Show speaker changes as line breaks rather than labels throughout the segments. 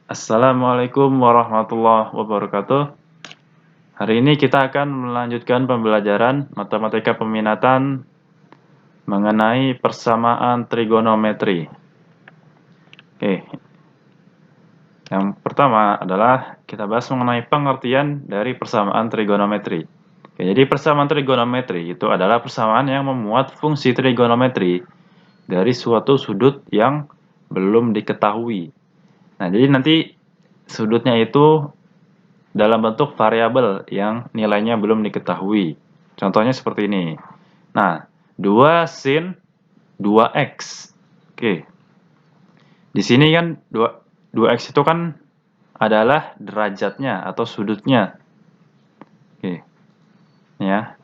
Assalamualaikum warahmatullahi wabarakatuh. Hari ini kita akan melanjutkan pembelajaran matematika peminatan mengenai persamaan trigonometri. Oke, yang pertama adalah kita bahas mengenai pengertian dari persamaan trigonometri. Oke, jadi persamaan trigonometri itu adalah persamaan yang memuat fungsi trigonometri dari suatu sudut yang belum diketahui. Nah, jadi nanti sudutnya itu dalam bentuk variabel yang nilainya belum diketahui. Contohnya seperti ini. Nah, 2 sin 2x. Oke. Di sini kan 2x itu kan adalah derajatnya atau sudutnya. Oke. Ya.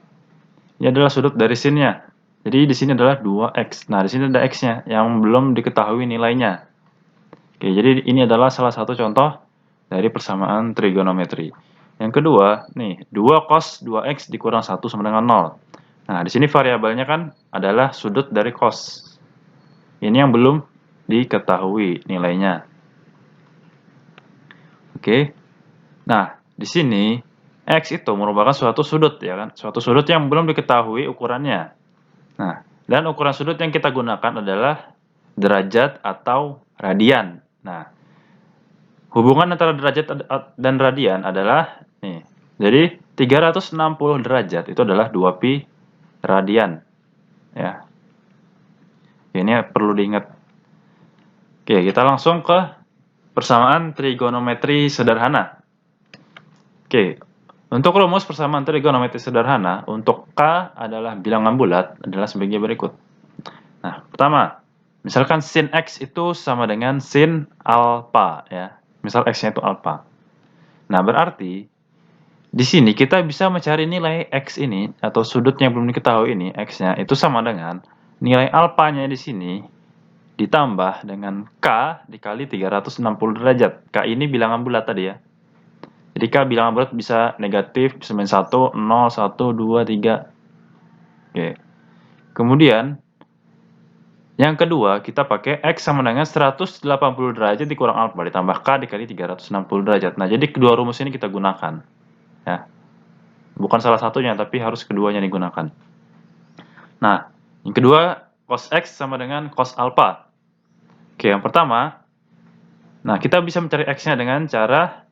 Ini adalah sudut dari sinnya. Jadi di sini adalah 2x. Nah, di sini ada x-nya yang belum diketahui nilainya. Oke, jadi ini adalah salah satu contoh dari persamaan trigonometri. Yang kedua, nih, 2 cos 2x dikurang 1 sama dengan 0. Nah, di sini variabelnya kan adalah sudut dari cos. Ini yang belum diketahui nilainya. Oke. Nah, di sini x itu merupakan suatu sudut, ya kan? Suatu sudut yang belum diketahui ukurannya. Nah, dan ukuran sudut yang kita gunakan adalah derajat atau radian. Nah, hubungan antara derajat dan radian adalah nih. Jadi 360 derajat itu adalah 2pi radian. Ya. Ini perlu diingat. Oke, kita langsung ke persamaan trigonometri sederhana. Oke. Untuk rumus persamaan trigonometri sederhana, untuk K adalah bilangan bulat adalah sebagai berikut. Nah, pertama, misalkan sin X itu sama dengan sin alpha, ya. Misal X-nya itu alpha. Nah, berarti di sini kita bisa mencari nilai X ini, atau sudut yang belum diketahui ini, X-nya, itu sama dengan nilai alpha-nya di sini, ditambah dengan K dikali 360 derajat. K ini bilangan bulat tadi ya. Jadi K bilangan bulat bisa negatif, bisa main 1, 0, 1, 2, 3. Oke. Kemudian, yang kedua, kita pakai X sama dengan 180 derajat dikurang alpha, ditambah K dikali 360 derajat. Nah, jadi kedua rumus ini kita gunakan. Ya. Bukan salah satunya, tapi harus keduanya digunakan. Nah, yang kedua, cos X sama dengan cos alpha. Oke, yang pertama, nah kita bisa mencari X-nya dengan cara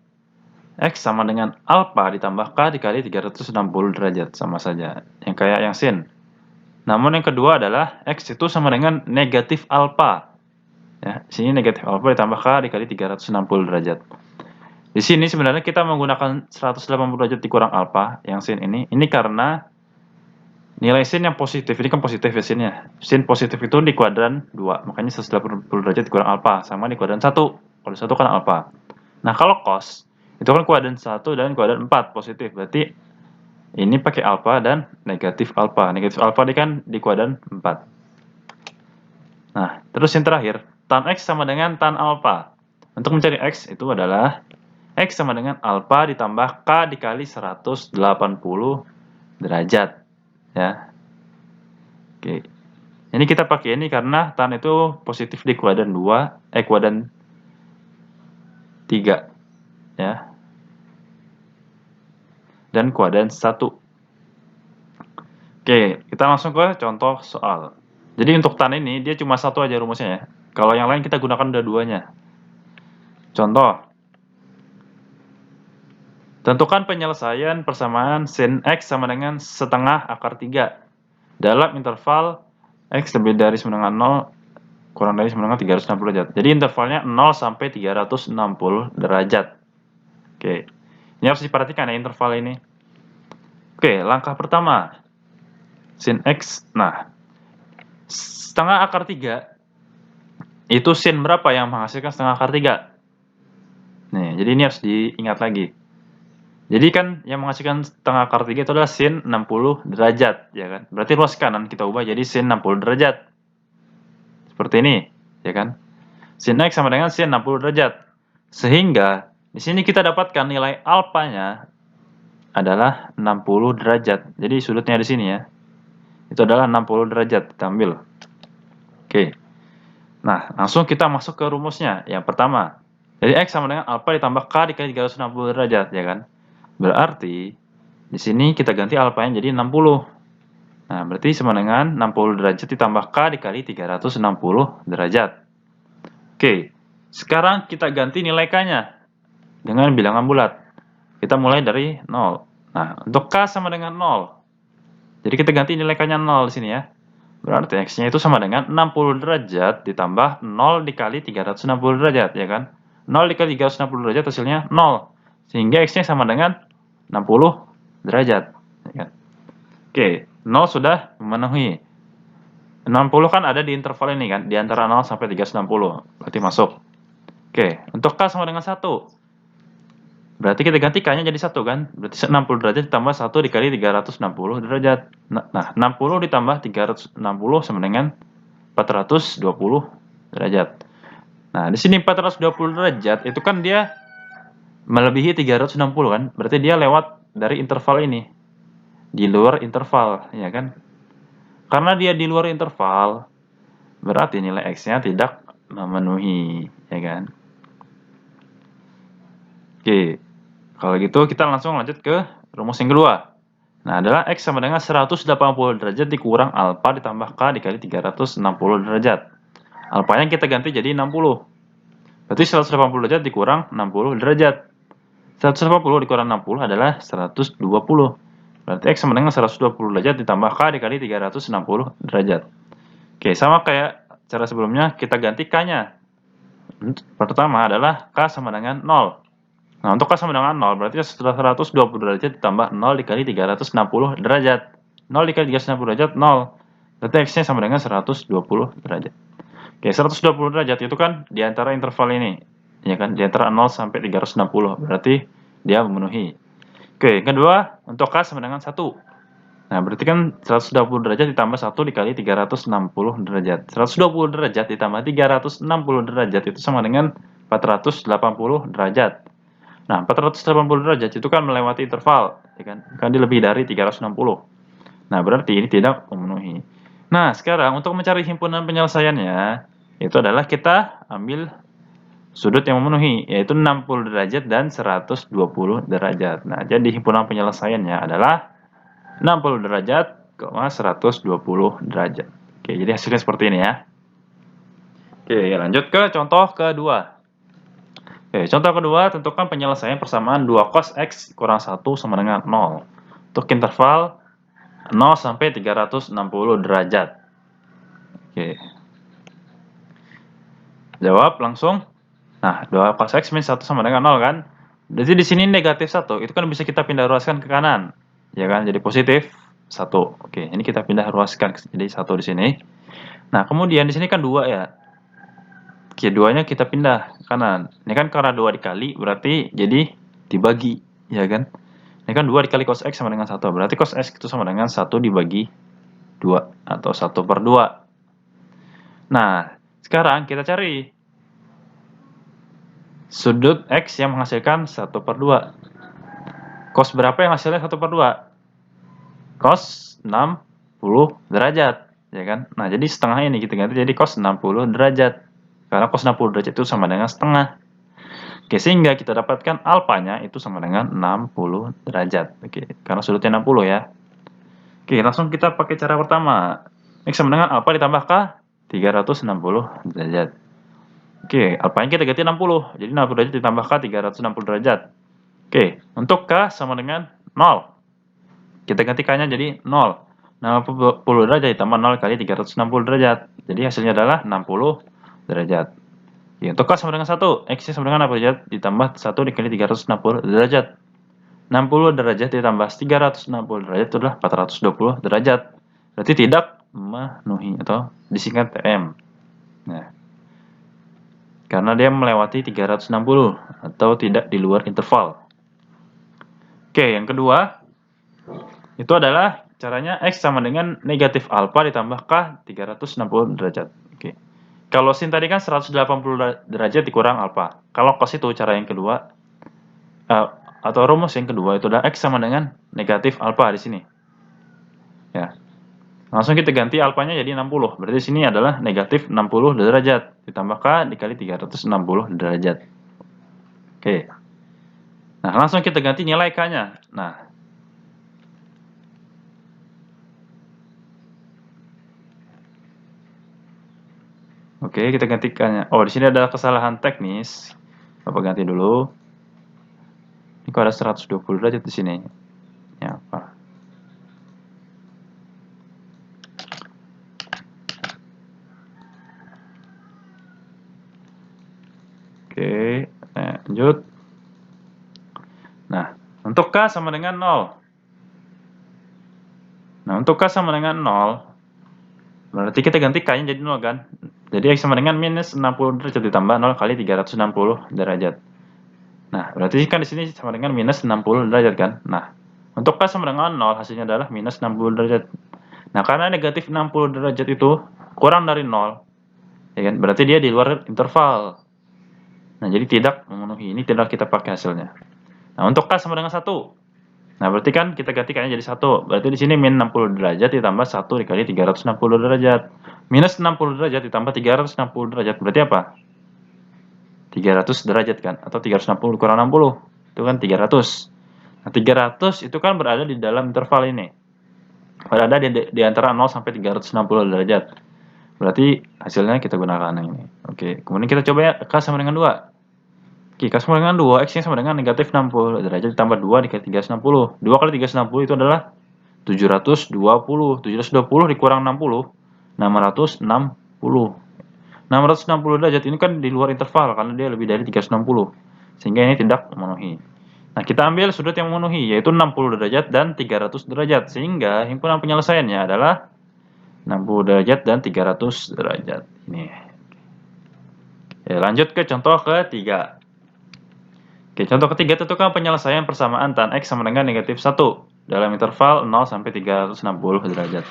X sama dengan alpha ditambah K dikali 360 derajat, sama saja. Yang kayak yang sin. Namun yang kedua adalah X itu sama dengan negatif alpha. Ya, di sini negatif alpha ditambah K dikali 360 derajat. Di sini sebenarnya kita menggunakan 180 derajat dikurang alpha, yang sin ini. Ini karena nilai sin yang positif, ini kan positif ya sinnya. Sin positif itu di kuadran 2, makanya 180 derajat dikurang alpha, sama di kuadran 1. Kuadran 1 kan alpha. Nah, kalau cos, itu kan kuadran 1 dan kuadran 4 positif. Berarti ini pakai alpha dan negatif alpha. Negatif alpha ini kan di kuadran 4. Nah, terus yang terakhir, tan X sama dengan tan alpha. Untuk mencari X itu adalah X sama dengan alpha ditambah K dikali 180 derajat. Ya. Oke. Ini kita pakai ini karena tan itu positif di kuadran 2, kuadran 3. Ya. Dan kuadran 1. Oke, kita langsung ke contoh soal. Jadi untuk tan ini dia cuma satu aja rumusnya ya. Kalau yang lain kita gunakan dua-duanya. Contoh. Tentukan penyelesaian persamaan sin X sama dengan setengah akar 3 dalam interval X lebih dari sama dengan 0 kurang dari sama dengan 360 derajat. Jadi intervalnya 0 sampai 360 derajat. Oke. Ini harus diperhatikan ya interval ini. Oke, langkah pertama. Sin X. Nah, setengah akar 3 itu sin berapa yang menghasilkan setengah akar 3? Nih, jadi ini harus diingat lagi. Jadi kan yang menghasilkan setengah akar 3 itu adalah sin 60 derajat, ya kan? Berarti ruas kanan kita ubah jadi sin 60 derajat. Seperti ini, ya kan? Sin X sama dengan sin 60 derajat. Sehingga di sini kita dapatkan nilai alpanya adalah 60 derajat. Jadi sudutnya di sini ya. Itu adalah 60 derajat, kita ambil. Oke. Nah, langsung kita masuk ke rumusnya. Yang pertama, Jadi X sama dengan alfa ditambah K dikali 360 derajat, ya kan? Berarti, di sini kita ganti alfanya jadi 60. Nah, berarti sama dengan 60 derajat ditambah K dikali 360 derajat. Oke, sekarang kita ganti nilai K-nya dengan bilangan bulat. Kita mulai dari 0. Nah, untuk K sama dengan 0. Jadi kita ganti nilai K-nya 0 di sini ya. Berarti X-nya itu sama dengan 60 derajat ditambah 0 dikali 360 derajat, ya kan? 0 dikali 360 derajat hasilnya 0. Sehingga X-nya sama dengan 60 derajat. Ya kan? Oke, 0 sudah memenuhi. 60 kan ada di interval ini kan, di antara 0 sampai 360. Berarti masuk. Oke, untuk K sama dengan 1. Berarti kita ganti K-nya jadi 1 kan? Berarti 60 derajat ditambah 1 dikali 360 derajat. Nah, 60 ditambah 360 sama dengan 420 derajat. Nah, di sini 420 derajat itu kan dia melebihi 360 kan? Berarti dia lewat dari interval ini. Di luar interval, ya kan? Karena dia di luar interval, berarti nilai X-nya tidak memenuhi, ya kan? Oke, kalau gitu kita langsung lanjut ke rumus yang kedua. Nah, adalah X sama dengan 180 derajat dikurang alfa ditambah K dikali 360 derajat. Alfanya kita ganti jadi 60. Berarti 180 derajat dikurang 60 derajat. 180 dikurang 60 adalah 120. Berarti X sama dengan 120 derajat ditambah K dikali 360 derajat. Oke, sama kayak cara sebelumnya, kita ganti K-nya. Pertama adalah K sama dengan 0. Nah, untuk K sama dengan 0, berarti setelah 120 derajat ditambah 0 dikali 360 derajat. 0 dikali 360 derajat, 0. Berarti X-nya sama dengan 120 derajat. Oke, 120 derajat itu kan di antara interval ini. Ya kan, di antara 0 sampai 360. Berarti dia memenuhi. Oke, yang kedua, untuk K sama dengan 1. Nah, berarti kan 120 derajat ditambah 1 dikali 360 derajat. 120 derajat ditambah 360 derajat itu sama dengan 480 derajat. Nah, 480 derajat itu kan melewati interval, ya kan? Kan dia lebih dari 360. Nah, berarti ini tidak memenuhi. Nah, sekarang untuk mencari himpunan penyelesaiannya, itu adalah kita ambil sudut yang memenuhi, yaitu 60 derajat dan 120 derajat. Nah, jadi himpunan penyelesaiannya adalah 60 derajat, 120 derajat. Oke, jadi hasilnya seperti ini ya. Oke, lanjut ke contoh kedua. Oke, contoh kedua, tentukan penyelesaian persamaan 2 cos X kurang 1 sama dengan 0. Untuk interval 0 sampai 360 derajat. Oke. Jawab langsung. Nah, 2 cos X min 1 sama dengan 0 kan? Jadi di sini negatif 1, itu kan bisa kita pindah ruaskan ke kanan. Ya kan? Jadi positif 1. Oke, ini kita pindah ruaskan jadi 1 di sini. Nah, kemudian di sini kan 2 ya. Oke, 2-nya kita pindah ke kanan. Ini kan karena 2 dikali, berarti jadi dibagi, ya kan? Ini kan 2 dikali cos X sama dengan 1. Berarti cos X itu sama dengan 1 dibagi 2, atau 1/2. Nah, sekarang kita cari sudut X yang menghasilkan 1/2. Cos berapa yang hasilnya 1/2? Cos 60 derajat, ya kan? Nah, jadi setengah ini kita ganti jadi cos 60 derajat. Karena cos 60 derajat itu sama dengan setengah. Oke, sehingga kita dapatkan alfanya itu sama dengan 60 derajat. Oke, karena sudutnya 60 ya. Oke, langsung kita pakai cara pertama. X sama dengan alfa ditambah K, 360 derajat. Oke, alfanya kita ganti 60. Jadi 60 derajat ditambah K, 360 derajat. Oke, untuk K sama dengan 0. Kita ganti K-nya jadi 0. 60 derajat ditambah 0 kali 360 derajat. Jadi hasilnya adalah 60 derajat. Ya, untuk K sama dengan 1, X-nya sama dengan 60 derajat ditambah 1 dikali 360 derajat. 60 derajat ditambah 360 derajat itu adalah 420 derajat. Berarti tidak memenuhi atau disingkat TM. Nah, karena dia melewati 360 atau tidak di luar interval. Oke, yang kedua, itu adalah caranya X sama dengan negatif alfa ditambah K 360 derajat. Oke. Kalau sin tadi kan 180 derajat dikurang alfa. Kalau cos itu cara yang kedua, atau rumus yang kedua itu adalah X sama dengan negatif alfa di sini. Ya. Langsung kita ganti alfanya jadi 60. Berarti di sini adalah negatif 60 derajat ditambah K dikali 360 derajat. Oke. Nah, langsung kita ganti nilai K-nya. Nah, oke, kita ganti K-nya. Oh, di sini ada kesalahan teknis. Bapak ganti dulu. Ini kok ada 120 derajat di sini. Ya, apa? Oke, lanjut. Nah, untuk K sama dengan 0. Nah, untuk K sama dengan 0, berarti kita ganti K-nya jadi 0 kan? Jadi X sama dengan minus 60 derajat ditambah 0 kali 360 derajat. Nah, berarti kan di sini sama dengan minus 60 derajat kan? Nah, untuk K sama dengan 0, hasilnya adalah minus 60 derajat. Nah, karena negatif 60 derajat itu kurang dari 0, ya kan? Berarti dia di luar interval. Nah, jadi tidak memenuhi. Ini tidak kita pakai hasilnya. Nah, untuk K sama dengan 1. Nah, berarti kan kita ganti K-nya jadi 1. Berarti di sini min 60 derajat ditambah 1 dikali 360 derajat. Minus 60 derajat ditambah 360 derajat. Berarti apa? 300 derajat kan? Atau 360 kurang 60. Itu kan 300. Nah, 300 itu kan berada di dalam interval ini. Berada di antara 0 sampai 360 derajat. Berarti hasilnya kita gunakan yang ini. Oke, kemudian kita coba ya, K sama dengan 2. Oke, K sama dengan 2, X-nya sama dengan negatif 60 derajat ditambah 2 dikali 360. 2 kali 360 itu adalah 720. 720 dikurang 60, 660. 660 derajat ini kan di luar interval karena dia lebih dari 360. Sehingga ini tidak memenuhi. Nah, kita ambil sudut yang memenuhi, yaitu 60 derajat dan 300 derajat. Sehingga himpunan penyelesaiannya adalah 60 derajat dan 300 derajat. Ini. Ya, lanjut ke contoh ketiga. Oke, contoh ketiga, tentukan penyelesaian persamaan tan X sama dengan negatif 1 dalam interval 0 sampai 360 derajat.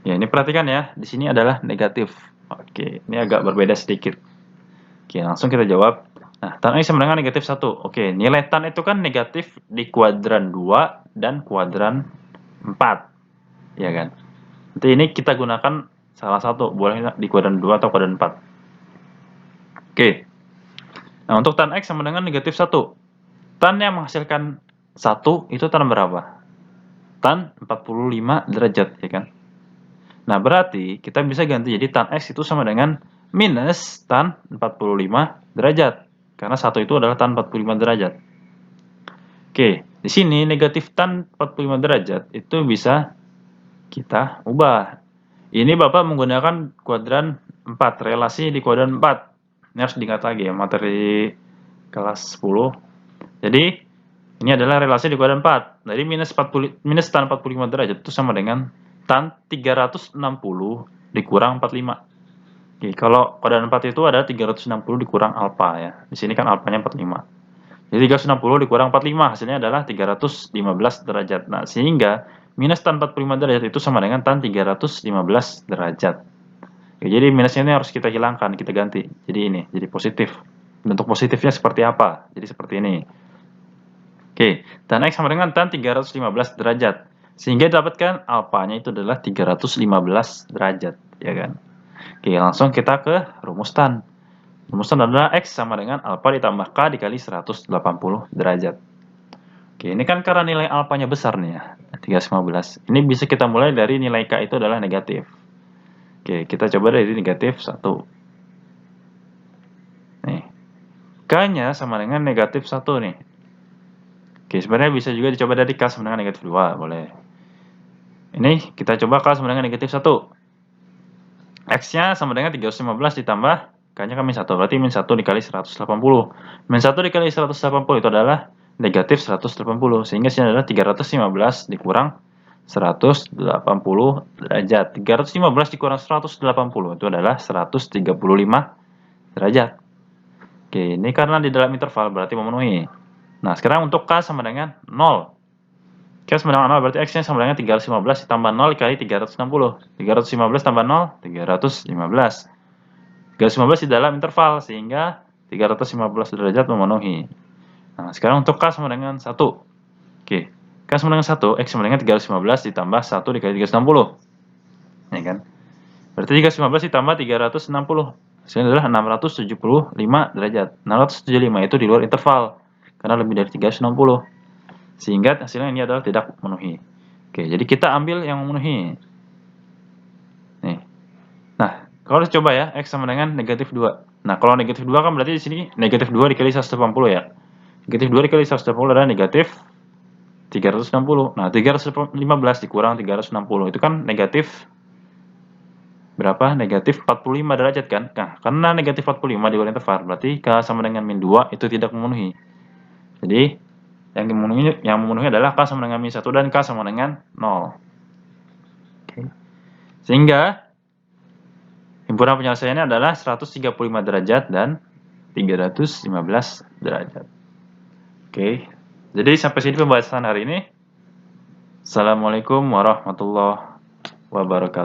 Ya, ini perhatikan ya, di sini adalah negatif. Oke, ini agak berbeda sedikit. Oke, langsung kita jawab. Nah, tan X sama dengan negatif 1. Oke, nilai tan itu kan negatif di kuadran 2 dan kuadran 4. Ya kan? Nanti ini kita gunakan salah satu, boleh di kuadran 2 atau kuadran 4. Oke. Nah, untuk tan X sama dengan negatif 1. Tan yang menghasilkan 1 itu tan berapa? Tan 45 derajat, ya kan? Nah, berarti kita bisa ganti jadi tan X itu sama dengan minus tan 45 derajat. Karena 1 itu adalah tan 45 derajat. Oke, di sini negatif tan 45 derajat itu bisa kita ubah. Ini Bapak menggunakan kuadran 4, relasi di kuadran 4. Ini harus diingat lagi ya, materi kelas 10. Jadi, ini adalah relasi di kuadran 4. Jadi minus tan 45 derajat itu sama dengan tan 360 dikurang 45. Oke, kalau kuadran 4 itu ada 360 dikurang alfa ya. Di sini kan alfanya 45. Jadi 360 dikurang 45 hasilnya adalah 315 derajat. Nah, sehingga minus tan 45 derajat itu sama dengan tan 315 derajat. Oke, jadi minusnya ini harus kita hilangkan, kita ganti. Jadi ini, jadi positif. Bentuk positifnya seperti apa? Jadi seperti ini. Oke, tan X sama dengan tan 315 derajat. Sehingga dapatkan alfanya itu adalah 315 derajat, ya kan? Oke, langsung kita ke rumus tan. Rumus tan adalah X sama dengan alfa ditambah K dikali 180 derajat. Oke, ini kan karena nilai alfanya besar nih ya, 315. Ini bisa kita mulai dari nilai K itu adalah negatif. Oke, kita coba dari negatif 1. Nih, K-nya sama dengan negatif 1 nih. Oke, sebenarnya bisa juga dicoba dari K sama dengan negatif 2, boleh. Ini kita coba K sama dengan negatif 1. X-nya sama dengan 315 ditambah K-nya kan min 1, berarti min 1 dikali 180. Min 1 dikali 180 itu adalah negatif 180, sehingga sini adalah 315 dikurang 180 derajat. 315 dikurang 180 itu adalah 135 derajat. Oke, ini karena di dalam interval berarti memenuhi. Nah, sekarang untuk K sama dengan 0. K sama dengan 0 berarti X-nya sama dengan 315 ditambah 0 dikali 360. 315 tambah 0, 315. 315 di dalam interval, sehingga 315 derajat memenuhi. Nah, sekarang untuk K sama dengan 1. Oke, K sama dengan 1, X sama dengan 315 ditambah 1 dikali 360. Ya kan? Berarti 315 ditambah 360. Hasilnya adalah 675 derajat. 675 itu di luar interval, karena lebih dari 360. Sehingga hasilnya ini adalah tidak memenuhi. Oke, jadi kita ambil yang memenuhi. Nih. Nah, kalau coba ya, X sama dengan negatif 2. Nah, kalau negatif 2 kan berarti di sini negatif 2 dikali 180 ya. Negatif 2 dikali 180 adalah negatif 360. Nah, 315 dikurang 360 itu kan negatif berapa? Negatif 45 derajat kan? Nah, karena negatif 45 di luar interval, berarti K sama dengan min 2 itu tidak memenuhi. Jadi, yang memenuhi adalah K sama dengan min 1 dan K sama dengan 0. Oke. Sehingga himpunan penyelesaiannya adalah 135 derajat dan 315 derajat. Oke. Jadi sampai sini pembahasan hari ini. Assalamualaikum warahmatullahi wabarakatuh.